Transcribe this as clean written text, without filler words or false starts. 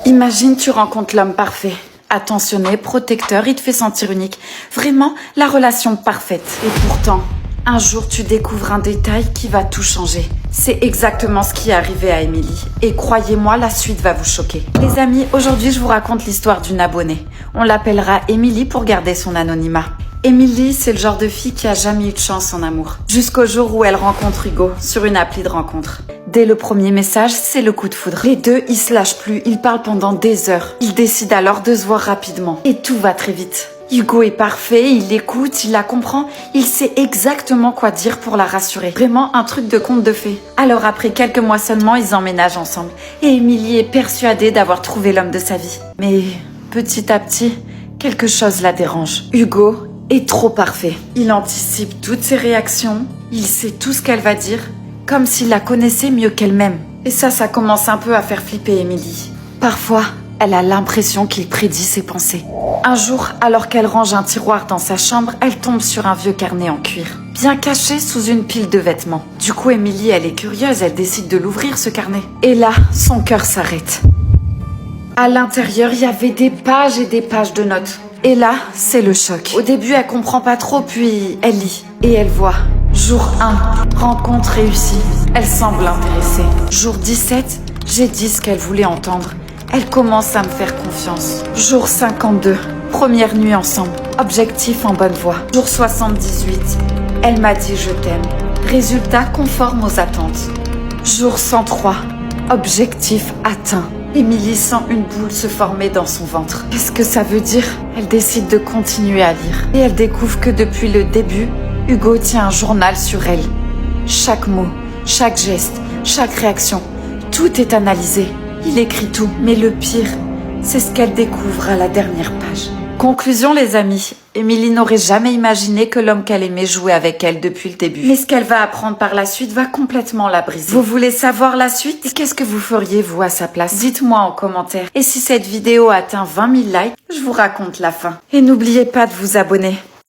Imagine, tu rencontres l'homme parfait. Attentionné, protecteur, il te fait sentir unique. Vraiment, la relation parfaite. Et pourtant, un jour, tu découvres un détail qui va tout changer. C'est exactement ce qui est arrivé à Émilie. Et croyez-moi, la suite va vous choquer. Les amis, aujourd'hui, je vous raconte l'histoire d'une abonnée. On l'appellera Émilie pour garder son anonymat. Émilie, c'est le genre de fille qui a jamais eu de chance en amour. Jusqu'au jour où elle rencontre Hugo sur une appli de rencontre. Dès le premier message, c'est le coup de foudre. Les deux, ils se lâchent plus, ils parlent pendant des heures. Ils décident alors de se voir rapidement. Et tout va très vite. Hugo est parfait, il l'écoute, il la comprend, il sait exactement quoi dire pour la rassurer. Vraiment un truc de conte de fées. Alors après quelques mois seulement, ils emménagent ensemble. Et Émilie est persuadée d'avoir trouvé l'homme de sa vie. Mais petit à petit, quelque chose la dérange. Hugo est trop parfait. Il anticipe toutes ses réactions, il sait tout ce qu'elle va dire, comme s'il la connaissait mieux qu'elle-même. Et ça commence un peu à faire flipper Émilie. Parfois, elle a l'impression qu'il prédit ses pensées. Un jour, alors qu'elle range un tiroir dans sa chambre, elle tombe sur un vieux carnet en cuir, bien caché sous une pile de vêtements. Du coup, Émilie, elle est curieuse, elle décide de l'ouvrir ce carnet. Et là, son cœur s'arrête. À l'intérieur, il y avait des pages et des pages de notes. Et là, c'est le choc. Au début, elle comprend pas trop, puis elle lit. Et elle voit. Jour 1, rencontre réussie. Elle semble intéressée. Jour 17, j'ai dit ce qu'elle voulait entendre. Elle commence à me faire confiance. Jour 52, première nuit ensemble. Objectif en bonne voie. Jour 78, elle m'a dit je t'aime. Résultat conforme aux attentes. Jour 103, objectif atteint. Émilie sent une boule se former dans son ventre. Qu'est-ce que ça veut dire? Elle décide de continuer à lire. Et elle découvre que depuis le début, Hugo tient un journal sur elle. Chaque mot, chaque geste, chaque réaction, tout est analysé. Il écrit tout, mais le pire, c'est ce qu'elle découvre à la dernière page. Conclusion les amis, Émilie n'aurait jamais imaginé que l'homme qu'elle aimait jouait avec elle depuis le début. Mais ce qu'elle va apprendre par la suite va complètement la briser. Vous voulez savoir la suite? Et qu'est-ce que vous feriez vous à sa place? Dites-moi en commentaire. Et si cette vidéo atteint 20 000 likes, je vous raconte la fin. Et n'oubliez pas de vous abonner.